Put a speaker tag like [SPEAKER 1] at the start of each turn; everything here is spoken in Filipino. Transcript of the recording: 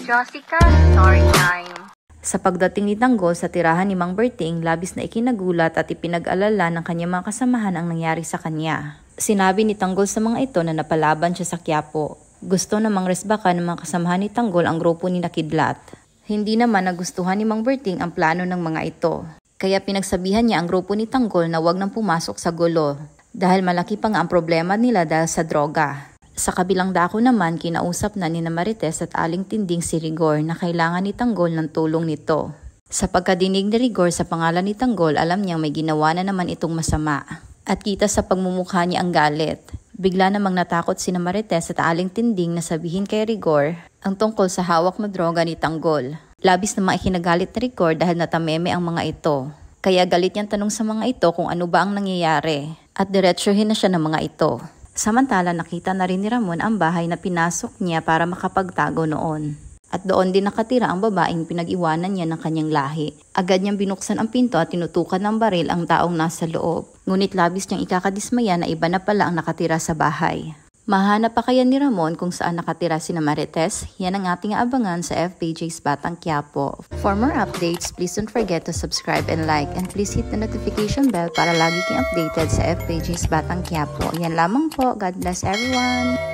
[SPEAKER 1] Jessica Storytime.
[SPEAKER 2] Sa pagdating ni Tanggol sa tirahan ni Mang Berting, labis na ikinagulat at ipinag-alala ng kanyang mga kasamahan ang nangyari sa kanya. Sinabi ni Tanggol sa mga ito na napalaban siya sa Quiapo. Gusto namang resbakan ng mga kasamahan ni Tanggol ang grupo ni Nakidlat. Hindi naman nagustuhan ni Mang Berting ang plano ng mga ito. Kaya pinagsabihan niya ang grupo ni Tanggol na huwag nang pumasok sa gulo dahil malaki pa nga ang problema nila dahil sa droga. Sa kabilang dako naman, kinausap na ni Marites at Aling Tinding si Rigor na kailangan ni Tanggol ng tulong nito. Sa pagkadinig ni Rigor sa pangalan ni Tanggol, alam niyang may ginawa na naman itong masama. At kita sa pagmumukha niya ang galit. Bigla namang natakot si Marites at Aling Tinding na sabihin kay Rigor ang tungkol sa hawak na droga ni Tanggol. Labis namang ikinagalit ni Rigor dahil natameme ang mga ito. Kaya galit niyang tanong sa mga ito kung ano ba ang nangyayari. At diretsuhin na siya ng mga ito. Samantala nakita na rin ni Ramon ang bahay na pinasok niya para makapagtago noon. At doon din nakatira ang babaeng pinag-iwanan niya ng kanyang lahi. Agad niyang binuksan ang pinto at tinutukan ng baril ang taong nasa loob. Ngunit labis niyang ikakadismaya na iba na pala ang nakatira sa bahay. Mahanap pa kaya ni Ramon kung saan nakatira si Marites? Yan ang ating abangan sa FPJ's Batang Quiapo. For more updates, please don't forget to subscribe and like, and please hit the notification bell para lagi kang updated sa FPJ's Batang Quiapo. Yan lamang po. God bless everyone!